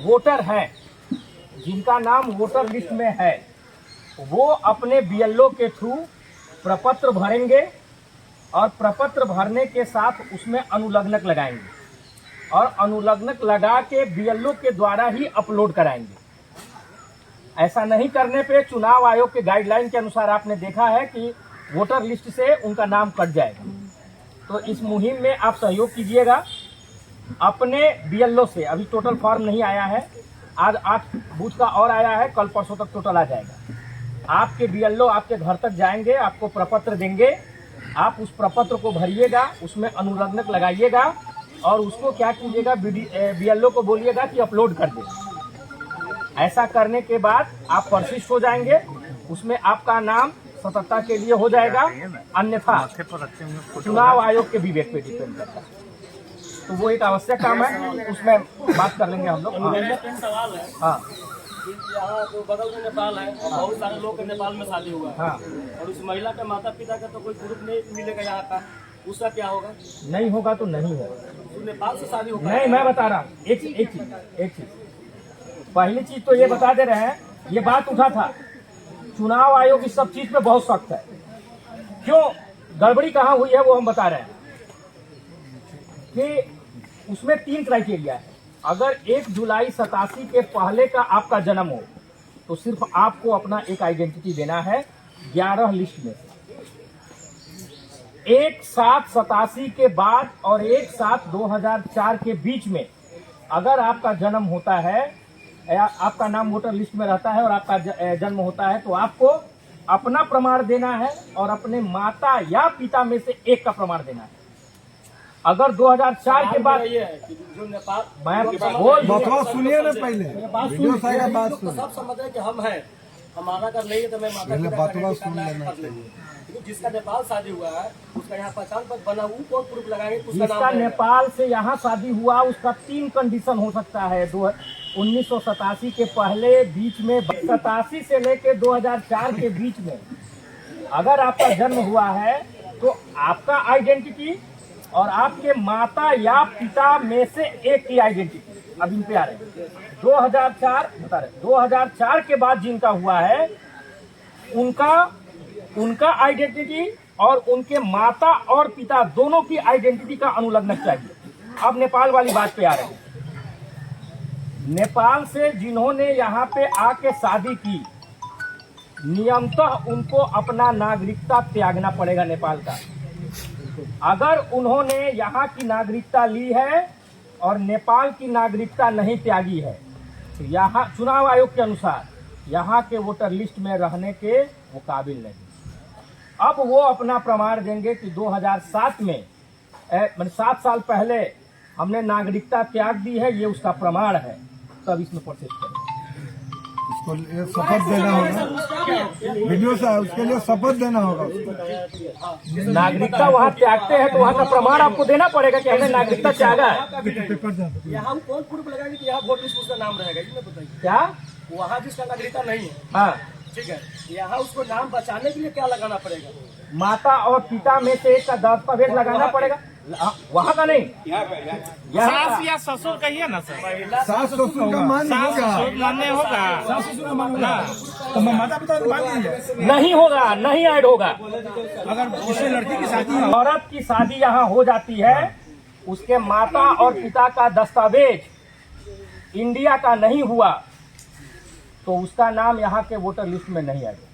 Voter हैं, जिनका नाम वोटर लिस्ट में है, वो अपने बीएलओ के थ्रू प्रपत्र भरेंगे और प्रपत्र भरने के साथ उसमें अनुलग्नक लगाएंगे और अनुलग्नक लगा के बीएलओ के द्वारा ही अपलोड कराएंगे। ऐसा नहीं करने पे चुनाव आयोग के गाइडलाइन के अनुसार आपने देखा है कि वोटर लिस्ट से उनका नाम कट जाएगा। तो इस मुहिम में आप सहयोग कीजिएगा अपने बीएलओ से। अभी टोटल फॉर्म नहीं आया है, आज 8 बूथ का और आया है, कल परसों तक टोटल आ जाएगा। आपके बीएलओ आपके घर तक जाएंगे, आपको प्रपत्र देंगे, आप उस प्रपत्र को भरिएगा, उसमें अनुलग्नक लगाइएगा और उसको क्या कीजिएगा, बीएलओ को बोलिएगा कि अपलोड कर दे। ऐसा करने के बाद आप परसिस्ट हो जाएंगे, उसमें आपका नाम सतर्कता के लिए हो जाएगा, अन्यथा चुनाव आयोग के विवेक पे डिपेंड करता है। तो वो एक आवश्यक काम है, उसमें बात कर लेंगे हम लोग। सवाल है, हाँ, यहाँ जो बगल में नेपाल है और बहुत सारे लोग के नेपाल में शादी हुआ है, हाँ, और उस महिला के माता पिता का तो कोई प्रूफ नहीं मिलेगा यहाँ का, उसका क्या होगा? नहीं होगा तो नहीं होगा। तो नेपाल से शादी होगा? नहीं, मैं बता रहा हूँ एक चीज। पहली चीज तो ये बता दे रहे हैं, ये बात उठा था, चुनाव आयोग इस सब चीज पे बहुत सख्त है। क्यों गड़बड़ी कहाँ हुई है वो हम बता रहे हैं कि उसमें 3 क्राइटेरिया है। अगर 1 जुलाई 87 के पहले का आपका जन्म हो तो सिर्फ आपको अपना एक आइडेंटिटी देना है 11 लिस्ट में से। 1/7/87 के बाद और 1/7/2004 के बीच में अगर आपका जन्म होता है, आपका नाम वोटर लिस्ट में रहता है और आपका जन्म होता है, तो आपको अपना प्रमाण देना है और अपने माता या पिता में से एक का प्रमाण देना है। अगर 2004 के बाद ये है कि जो नेपाल सुनिए ना, पहले वीडियो साइड का बात सुनिए। सब समझ रहे कि हम हैं, हमारा कर नहीं है तो मैं माता पिता का बात सुन कर लेना लेंगे। लेकिन जिसका नेपाल शादी हुआ है उसका यहाँ पहचान पत्र बना, वो कौन प्रूफ लगाएंगे? उसका जिसका नाम नेपाल से यहाँ शादी हुआ उसका 3 कंडीशन हो सकता है। 1987 के पहले, बीच में, 87 से लेके 2004 के बीच में अगर आपका जन्म हुआ है तो आपका आइडेंटिटी और आपके माता या पिता में से एक की आइडेंटिटी अब इन पे आ रहे हैं। 2004 के बाद जिनका हुआ है उनका आइडेंटिटी और उनके माता और पिता दोनों की आइडेंटिटी का अनुलग्नक चाहिए। अब नेपाल वाली बात पे आ रहे हैं। नेपाल से जिन्होंने यहाँ पे आके शादी की, नियमतः उनको अपना नागरिकता त्यागना पड़ेगा नेपाल का। अगर उन्होंने यहाँ की नागरिकता ली है और नेपाल की नागरिकता नहीं त्यागी है तो यहाँ चुनाव आयोग के अनुसार यहाँ के वोटर लिस्ट में रहने के वो काबिल नहीं। अब वो अपना प्रमाण देंगे कि 2007 में 7 साल पहले हमने नागरिकता त्याग दी है, ये उसका प्रमाण है, तब इसमें प्रोसेस करेंगे। उसको ये शपथ देना होगा, वीडियो से उसके लिए शपथ देना होगा उसको। नागरिकता वहाँ त्यागते हैं तो वहाँ का प्रमाण आपको देना पड़ेगा कि हमने नागरिकता त्यागा है। यहाँ कौन प्रूफ लगाएंगे कि यहाँ वोट लिस्ट उसका नाम रहेगा? ये बताइए। क्या वहाँ जिसका नागरिकता नहीं है, हाँ, ठीक है, यहाँ उसको नाम बचाने के लिए क्या लगाना पड़ेगा? माता और पिता में से एक का दस्तावेज लगाना पड़ेगा। वहाँ का नहीं, सास या ससुर कहिए ना सर, सास ससुर का मान होगा, मान्य होगा, तो माता पिता को मान लीजिए। नहीं होगा, नहीं ऐड होगा। अगर किसी लड़की की शादी औरत की शादी यहाँ हो जाती है, उसके माता और पिता का दस्तावेज इंडिया का नहीं हुआ तो उसका नाम यहाँ के वोटर लिस्ट में नहीं आएगा।